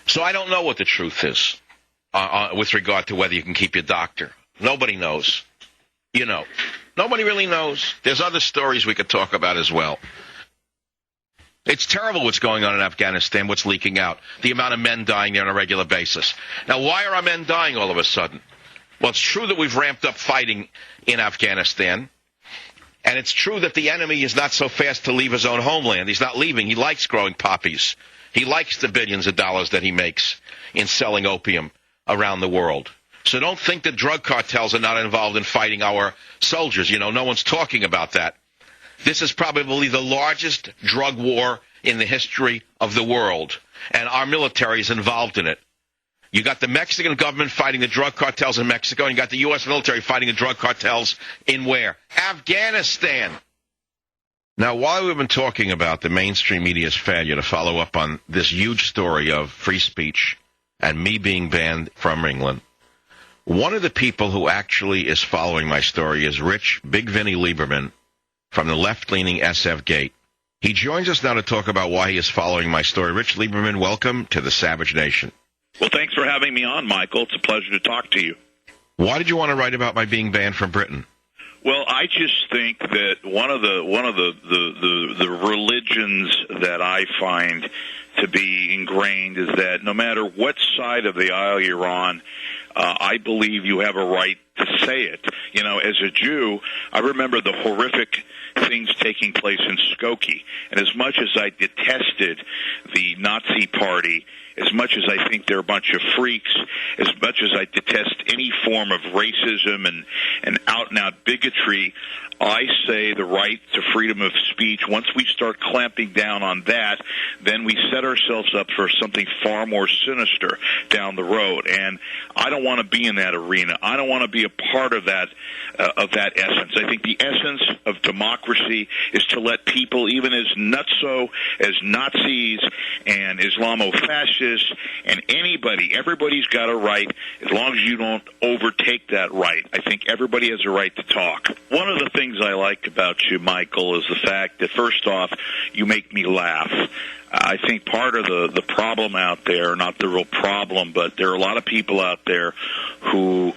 So I don't know what the truth is with regard to whether you can keep your doctor. Nobody knows. You know, nobody really knows. There's other stories we could talk about as well. It's terrible what's going on in Afghanistan, what's leaking out, the amount of men dying there on a regular basis. Now, why are our men dying all of a sudden? Well, it's true that we've ramped up fighting in Afghanistan, and it's true that the enemy is not so fast to leave his own homeland. He's not leaving. He likes growing poppies. He likes the billions of dollars that he makes in selling opium around the world. So don't think that drug cartels are not involved in fighting our soldiers. You know, no one's talking about that. This is probably the largest drug war in the history of the world, and our military is involved in it. You got the Mexican government fighting the drug cartels in Mexico, and you got the U.S. military fighting the drug cartels in where? Afghanistan. Now, while we've been talking about the mainstream media's failure to follow up on this huge story of free speech and me being banned from England, one of the people who actually is following my story is Rich Big Vinny Lieberman from the left-leaning SF Gate. He joins us now to talk about why he is following my story. Rich Lieberman, welcome to the Savage Nation. Well, thanks for having me on, Michael. It's a pleasure to talk to you. Why did you want to write about my being banned from Britain? Well, I just think that one of the religions that I find to be ingrained is that no matter what side of the aisle you're on, I believe you have a right to say it. You know, as a Jew, I remember the horrific things taking place in Skokie, and as much as I detested the Nazi Party, as much as I think they're a bunch of freaks, as much as I detest any form of racism and out-and-out bigotry, I say the right to freedom of speech, once we start clamping down on that, then we set ourselves up for something far more sinister down the road. And I don't want to be in that arena. I don't want to be a part of that essence. I think the essence of democracy is to let people, even as nutso as Nazis and Islamo-fascists and everybody's got a right, as long as you don't overtake that right. I think everybody has a right to talk. One of the things I like about you, Michael, is the fact that, first off, you make me laugh. I think part of the problem out there, not the real problem, but there are a lot of people out there who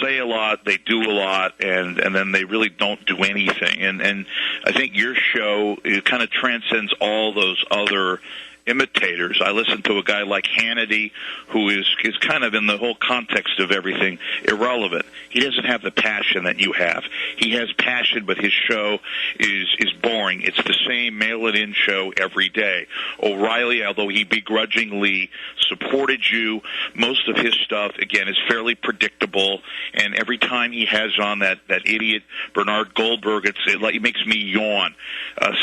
say a lot, they do a lot, and then they really don't do anything. And I think your show, it kind of transcends all those other imitators. I listen to a guy like Hannity, who is kind of, in the whole context of everything, irrelevant. He doesn't have the passion that you have. He has passion, but his show is boring. It's the same mail-it-in show every day. O'Reilly, although he begrudgingly supported you, most of his stuff, again, is fairly predictable, and every time he has on that idiot Bernard Goldberg, it makes me yawn.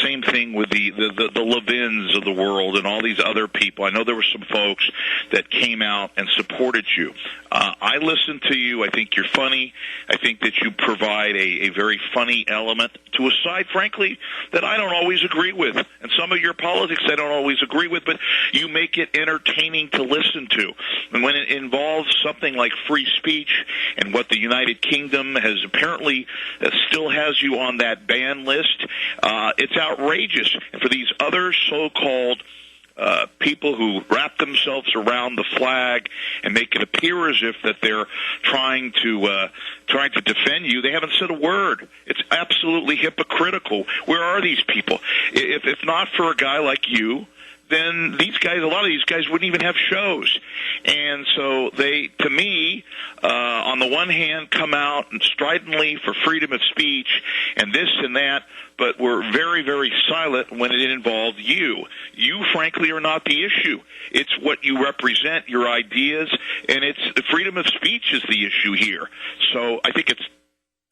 Same thing with the Levins of the world and all these other people. I know there were some folks that came out and supported you. I listen to you. I think you're funny. I think that you provide a very funny element to a side, frankly, that I don't always agree with. And some of your politics I don't always agree with, but you make it entertaining to listen to. And when it involves something like free speech and what the United Kingdom has apparently still has you on that ban list, it's outrageous. And for these other so-called people who wrap themselves around the flag and make it appear as if that they're trying to defend you, they haven't said a word. It's absolutely hypocritical. Where are these people? If not for a guy like you, then these guys, a lot of these guys wouldn't even have shows. And so they, to me, on the one hand, come out and stridently for freedom of speech and this and that, but were very, very silent when it involved you. You, frankly, are not the issue. It's what you represent, your ideas, and it's freedom of speech is the issue here. So I think it's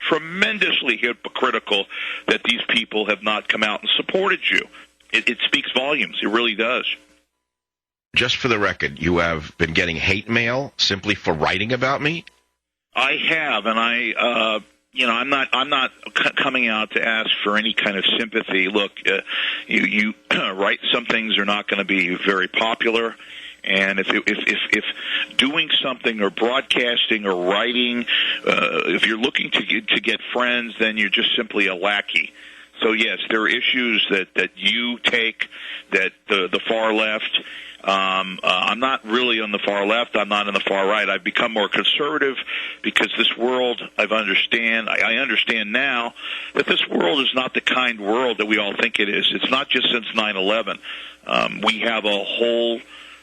tremendously hypocritical that these people have not come out and supported you. It speaks volumes. It really does. Just for the record, you have been getting hate mail simply for writing about me? I have, and I'm not coming out to ask for any kind of sympathy. Look, you write some things are not going to be very popular. And if doing something or broadcasting or writing, if you're looking to get friends, then you're just simply a lackey. So yes, there are issues that you take that the far left. I'm not really on the far left. I'm not on the far right. I've become more conservative because this world, I understand now that this world is not the kind world that we all think it is. It's not just since 9/11. We have a whole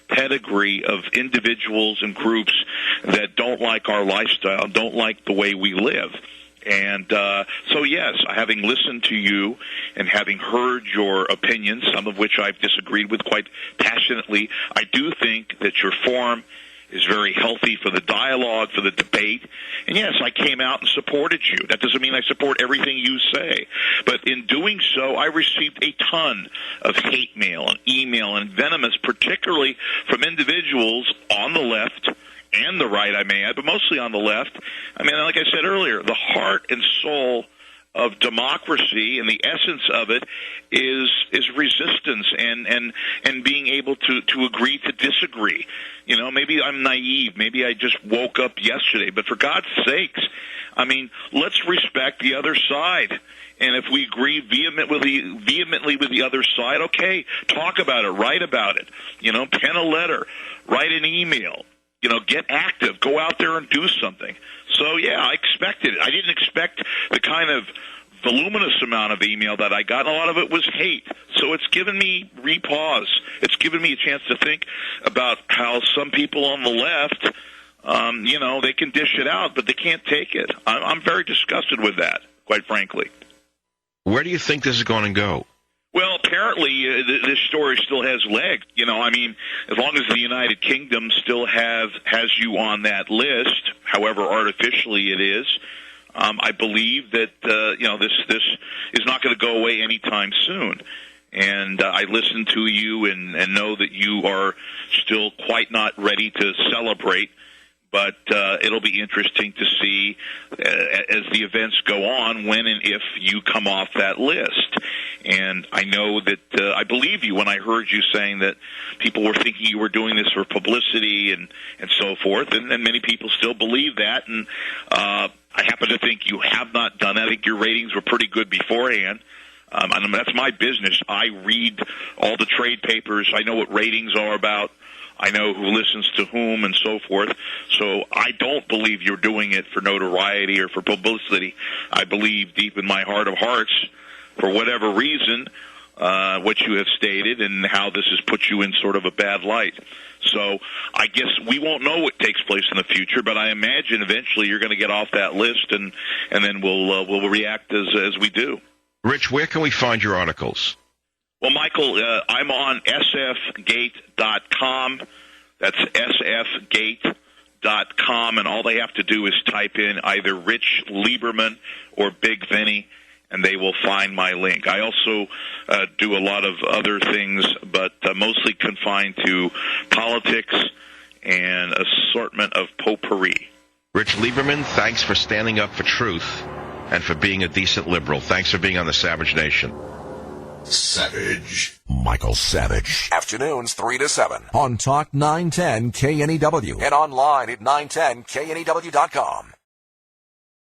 pedigree of individuals and groups that don't like our lifestyle, don't like the way we live. And so, yes, having listened to you and having heard your opinions, some of which I've disagreed with quite passionately, I do think that your forum is very healthy for the dialogue, for the debate. And, yes, I came out and supported you. That doesn't mean I support everything you say. But in doing so, I received a ton of hate mail and email and venomous, particularly from individuals on the left and the right, I may add, but mostly on the left. I mean, like I said earlier, the heart and soul of democracy and the essence of it is resistance and being able to agree to disagree. You know, maybe I'm naive. Maybe I just woke up yesterday. But for God's sakes, I mean, let's respect the other side. And if we agree vehemently with the other side, okay, talk about it, write about it. You know, pen a letter, write an email. You know, get active. Go out there and do something. So, yeah, I expected it. I didn't expect the kind of voluminous amount of email that I got. A lot of it was hate. So it's given me repause. It's given me a chance to think about how some people on the left, you know, they can dish it out, but they can't take it. I'm very disgusted with that, quite frankly. Where do you think this is going to go? Well, apparently this story still has legs. You know, I mean, as long as the United Kingdom still has you on that list, however artificially it is, I believe that you know, this is not going to go away anytime soon. And I listen to you and know that you are still quite not ready to celebrate. But it'll be interesting to see as the events go on when and if you come off that list. And I know that I believe you when I heard you saying that people were thinking you were doing this for publicity and so forth. And many people still believe that. And I happen to think you have not done that. I think your ratings were pretty good beforehand. And that's my business. I read all the trade papers. I know what ratings are about. I know who listens to whom and so forth. So I don't believe you're doing it for notoriety or for publicity. I believe deep in my heart of hearts, for whatever reason, what you have stated and how this has put you in sort of a bad light. So I guess we won't know what takes place in the future, but I imagine eventually you're going to get off that list, and then we'll react as we do. Rich, where can we find your articles? Well, Michael, I'm on sfgate.com. That's sfgate.com, and all they have to do is type in either Rich Lieberman or Big Vinny, and they will find my link. I also do a lot of other things, but mostly confined to politics and assortment of potpourri. Rich Lieberman, thanks for standing up for truth and for being a decent liberal. Thanks for being on the Savage Nation. Savage. Michael Savage. Afternoons 3 to 7 on Talk 910 KNEW and online at 910KNEW.com.